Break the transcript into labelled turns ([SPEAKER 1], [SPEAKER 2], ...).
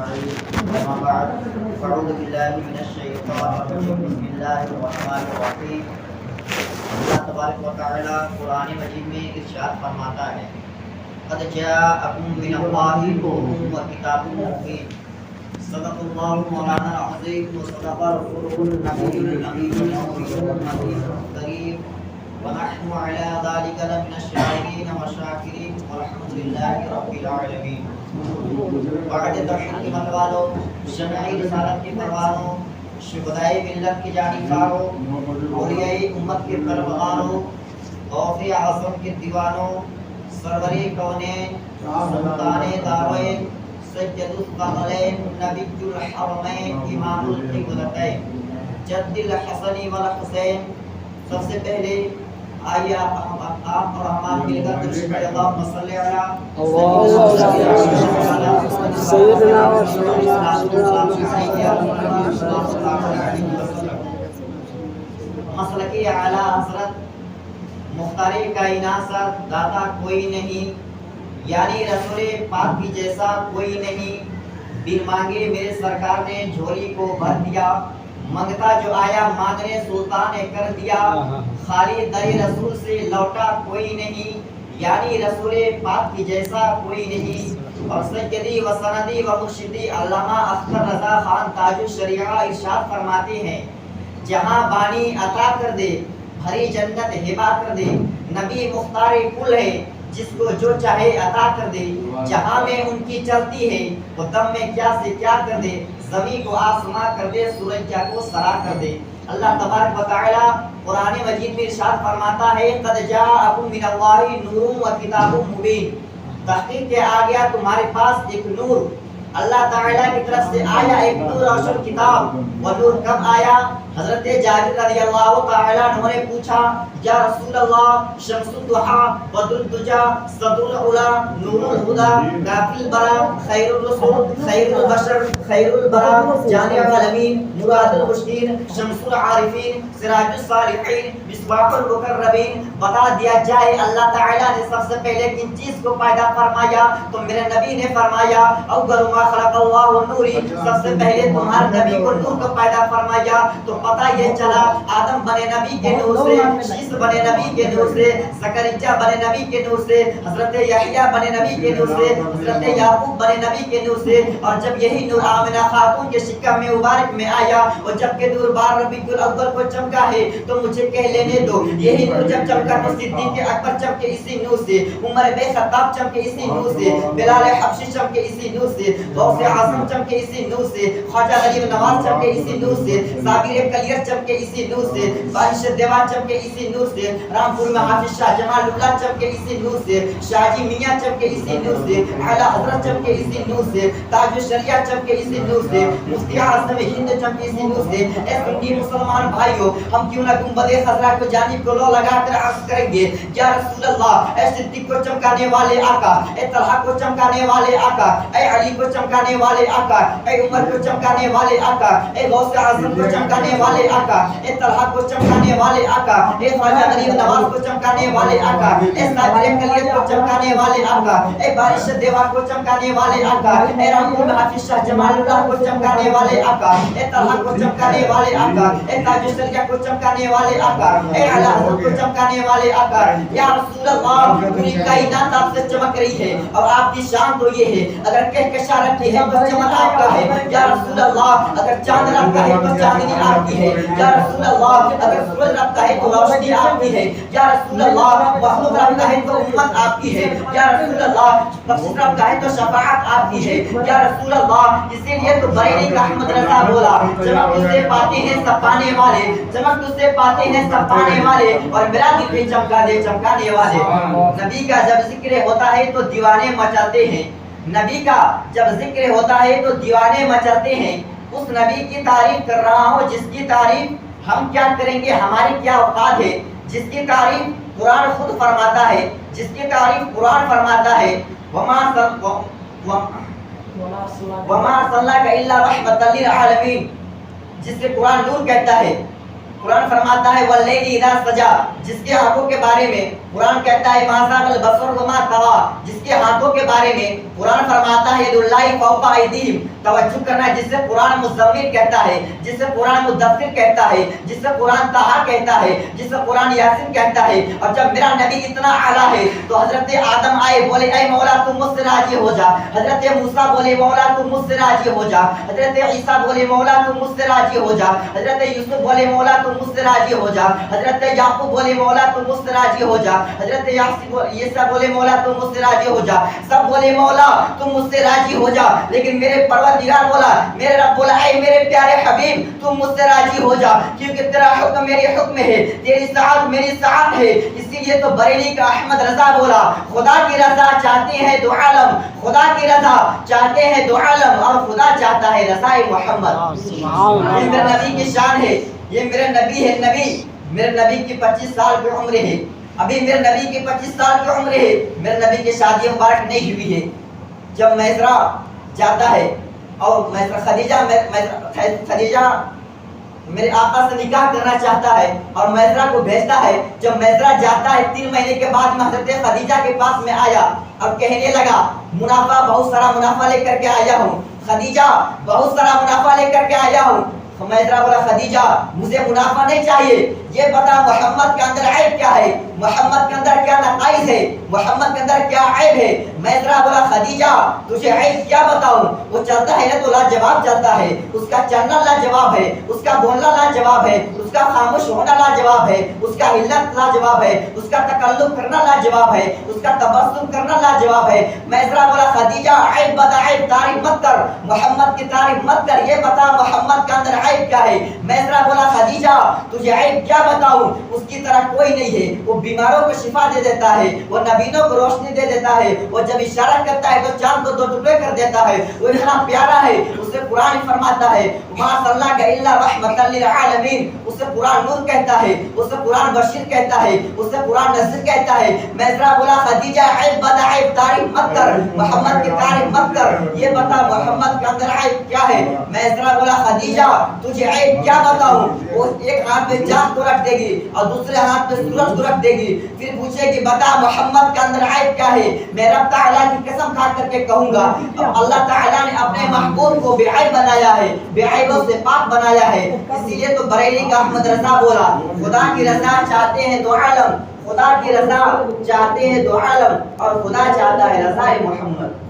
[SPEAKER 1] أجمعين. أما بعد فأعوذ بالله من الشيطان الرجيم. بسم الله الرحمن الرحيم. اللہ تبارک و تعالی قرآن مجید میں ارشاد فرماتا ہے قد جاءکم من اللہ نور و کتاب مبین. صدق اللہ مولانا العظیم و صدق رسولہ النبی الامین الکریم ونحن على ذلك لمن الشاهدين والشاكرين والحمد لله رب العالمين. بعد توحید کے متوالوں، جمعی رسالت کے پروانوں، شہدائے ملت کے جانبداروں، اولیاء امت کے پروانوں، غوث اعظم کے دیوانوں، سرور کونین، سلطان دارین، سید الثقلین، نبی الحرمین، امام القبلتین، جد الحسن والحسین. سب سے پہلے آئیے آپ اور ہمارے مل کر درود پڑھیں. اللہم صلی علی سیدنا و مسلک اعلی حضرت مختار کائنات داتا کوئی نہیں، یعنی رسول پاک کی جیسا کوئی نہیں. بن مانگے میرے سرکار نے جھولی کو بھر دیا، منگتا جو آیا مانگنے سلطان نے کر دیا. خالی در رسول سے لوٹا کوئی نہیں، یعنی رسول پاک کی جیسا کوئی نہیں. اور سیدی و سندی و مرشدی علامہ اختر رضا خان تاج الشریعہ ارشاد فرماتے ہیں جہاں بانی عطا کر دے بھری جنت ہبا کر دے. نبی مختار کل ہے جس کو جو چاہے عطا کر دے. جہاں میں ان کی چلتی ہے وہ دم میں کیا سے کیا کر دے. زمین کو آسماں کر دے، سورج کیا کو سرا کر دے. اللہ تبارک و تعالی قرآن مجید میں ارشاد فرماتا ہے قد جاءکم من اللہ نور و کتاب مبین. تحقیق کے آ گیا تمہارے پاس ایک نور، اللہ تعالیٰ کی طرف سے آیا ایک نور روشن کتاب. وہ نور کب آیا؟ حضرت جابر رضی اللہ تعالیٰ عنہ نے پوچھا یا رسول اللہ شمس الضحیٰ بدر الدجا صدر العلا نور الہدا کافی البرا خیر الرسول خیر البشر خیر البرا جامع العالمین مراد المرشدین شمس العارفین سراج الصالحین مصباح المقربین. بتا دیا جائے اللہ تعالیٰ نے سب سے پہلے کن چیز کو پیدا فرمایا؟ تو میرے نبی نے فرمایا اول ما خلق اللہ نوری، سب سے پہلے تمہارے نبی کو نور کو پیدا فرمایا. تو پتہ یہ چلا آدم بنے نبی کے نور سے، شیس بنے نبی کے نور سے، زکریا بنے نبی کے نور سے، حضرت یحییٰ بنے نبی کے نور سے، حضرت یعقوب بنے نبی کے نور سے. اور جب یہی نور آمنہ خاتون کے شکم میں مبارک میں آیا اور جب کہ نور بار ربیع الاول کو چمکا ہے تو مجھے کہہ لینے دو یہی نور جب چمکا تو صدیق اکبر چمکے اسی نور سے، عمر بن خطاب چمکے اسی نور سے، بلال حبشی چمکے اسی نور سے، غوث اعظم چمکے اسی نور سے، خواجہ غریب نواز چمکے اسی نور سے، صابر کلیر چمکے اسی نور سے، بارش دیوان چمکے اسی نور سے، رامپور میں حافظ شاہ جمال اللہ چمکے اسی نور سے، شاہ جی میاں چمکے اسی نور سے، اعلیٰ حضرت چمکے اسی نور سے، تاج الشریعہ چمکے اسی نور سے، مفتی اعظم ہند چمکے اسی نور سے. اے سنی مسلمان بھائیو، ہم کیوں نہ گنبد خضرا کو جانب کو لو لگا کر عرض کریں گے یا رسول اللہ. اے صدیق کو چمکانے والے آقا، اے طلحہ کو چمکانے والے آقا، اے علی کو چمکانے والے آقا، اے عمر کو چمکانے والے آقا، اے غوث اعظم کو چمکانے والے آقا، اے طلحہ کو چمکانے والے آقا، اے خواجہ غریب نواز کو چمکانے والے آقا، اے صابر کلیت کو چمکانے والے آقا، اے بارش دیوان کو چمکانے والے آقا، اے رامپور میں حافظ شاہ جمال اللہ کو چمکانے والے آقا، اے طلحہ کو چمکانے والے آقا، اے تاج الشریعہ کو چمکانے والے آقا، اے اعلیٰ حضرت کو چمکانے والے آقا. یا رسول اللہ پوری کائنات آپ سے چمک رہی ہے اور آپ کی شان تو یہ ہے اگر کہکشاں رکھی ہے تو چمک آپ کا ہے. یا رسول اللہ اگر چاند رکھتا ہے تو چاندنی آپ کی ہے. یا رسول اللہ اگر سورج رکھتا ہے تو روشنی آپ کی ہے. یا رسول اللہ وحود رکھتا ہے تو امت آپ کی ہے. یا رسول اللہ بخشش رکھتا ہے تو شفاعت آپ کی ہے. یا رسول اللہ اسی لیے تو بریلی کا احمد رضا بولا چمک تجھ سے پاتے ہیں سب پانے والے، چمک تجھ سے پاتے ہیں سب پانے والے اور میرا دل بھی چمکا دے چمکانے والے. نبی کا جب ذکر ہوتا ہے تو دیوانے مچاتے ہیں، نبی کا جب ذکر ہوتا ہے تو دیوانے مچاتے ہیں. اس نبی کی تعریف کر رہا ہوں جس کی تعریف ہم کیا کریں گے، ہماری کیا اوقات ہے، جس کی تعریف قرآن خود فرماتا ہے، جس کی تعریف قرآن فرماتا ہے وما ارسلناک الا رحمۃ للعالمین، جس سے قرآن نور کہتا ہے. قرآن فرماتا ہے واللیل اذا سجا، جس کے آنکھوں کے بارے میں قرآن کہتا ہے ما زاغ البصر وما طغى، جس کے ہاتھوں کے بارے میں قرآن فرماتا ہے ید اللہ فوق ایدیہم، توجہ کرنا، جس سے قرآن مزمل کہتا ہے، جس سے قرآن مدثر کہتا ہے، جس سے قرآن طٰہٰ کہتا ہے، جس سے قرآن یاسین کہتا ہے. اور جب میرا نبی اتنا اعلیٰ ہے تو حضرت آدم آئے بولے اے مولا تم مجھ سے راضی ہو جا، حضرت موسیٰ بولے مولا تم مجھ سے راضی ہو جا، حضرت عیسیٰ بولے مولا تم مجھ سے راضی ہو جا، حضرت یوسف بولے مولا تم مجھ سے راضی ہو جا، حضرت یعقوب بولے مولا تم مجھ سے راضی ہو جا، حضرت عیسیٰ بولے مولا تم مجھ سے راضی ہو جا، سب بولے مولا تم مجھ سے راضی ہو جا. لیکن میرے پروردگار بولا، میرے رب بولا اے میرے پیارے حبیب تم مجھ سے راضی ہو جا، کیونکہ تیرا حکم میری حکم ہے، تیری ساعت میری ساعت ہے. اسی لیے تو بریلی کا احمد رضا بولا خدا کی رضا چاہتے ہیں دو عالم، خدا کی رضا چاہتے ہیں دو عالم، اور خدا چاہتا ہے رضا محمد. یہ میرے نبی کی شان ہے، یہ میرے نبی ہے. نبی میرے نبی کی 25 سال کی عمر ہے، ابھی میرے نبی کی 25 سال کی عمر ہے، میرے نبی کی شادی مبارک نہیں ہوئی ہے. جب میسرا جاتا ہے اور خدیجہ میرے آقا سے نکاح کرنا چاہتا ہے اور میسرا کو بھیجتا ہے. جب میسرا جاتا ہے 3 مہینے کے بعد میں حضرت خدیجہ کے پاس میں آیا اور کہنے لگا منافع، بہت سارا منافع لے کر کے آیا ہوں خدیجہ، بہت سارا منافع لے کر کے آیا ہوں. میسرا بولا خدیجہ مجھے منافع نہیں چاہیے، یہ بتا محمد کے اندر عیب کیا ہے، محمد کے اندر کیا نقائص ہے، محمد کے اندر کیا عیب ہے. میسرا بولا خدیجہ تجھے عیب کیا بتاؤں، وہ چلتا ہے تو لاجواب چلتا ہے، اس کا چلنا لاجواب ہے، اس کا بولنا لاجواب ہے، اس کا خاموش ہونا لاجواب ہے، اس کا ہلت لاجواب ہے، اس کا تکلم کرنا لاجواب ہے، اس کا تبسم کرنا لاجواب ہے. میسرا بولا خدیجہ عیب بتا، عیب تعریف مت کر، محمد کی تعریف مت کر، یہ بتا محمد کے اندر عیب کیا ہے. میسرا بولا خدیجہ تجھے عیب کیا بتاؤں، اس کی طرح کوئی نہیں ہے، وہ بیماروں کو شفا دے دیتا ہے، وہ نبیوں کو روشنی دے دیتا ہے، وہ جب اشارہ کرتا ہے تو چاند کو 2 ٹکڑے کر دیتا ہے، وہ اتنا پیارا ہے. اسے قرآن فرماتا ہے ما صلاک الا رحمۃ للعالمین، اسے قرآن نور کہتا ہے، اسے قرآن بشیر کہتا ہے، اسے قرآن نذیر کہتا ہے. میسرا بولا خدیجہ عیب بتا، عیب تعریف مت کر، محمد کی تعریف مت کر، یہ بتا محمد کے اندر عیب کیا ہے. میسرا بولا خدیجہ تجھے عیب کیا بتاؤں. وہ ایک ہاتھ میں چاند کو رکھ دے گی اور دوسرے ہاتھ میں سورج کو رکھ دے گی، پھر پوچھے گی بتا محمد کے اندر عیب کیا ہے. میں رب تعالیٰ کی قسم کھا کر کے کہوں گا اللہ تعالیٰ نے اپنے محبوب کو بے عیب بنایا ہے، بے عیبوں سے پاک بنایا ہے. اسی لیے تو بریلی کا احمد رضا بولا خدا کی رضا چاہتے ہیں دو عالم، خدا کی رضا چاہتے ہیں دو عالم، اور خدا چاہتا ہے رضا محمد.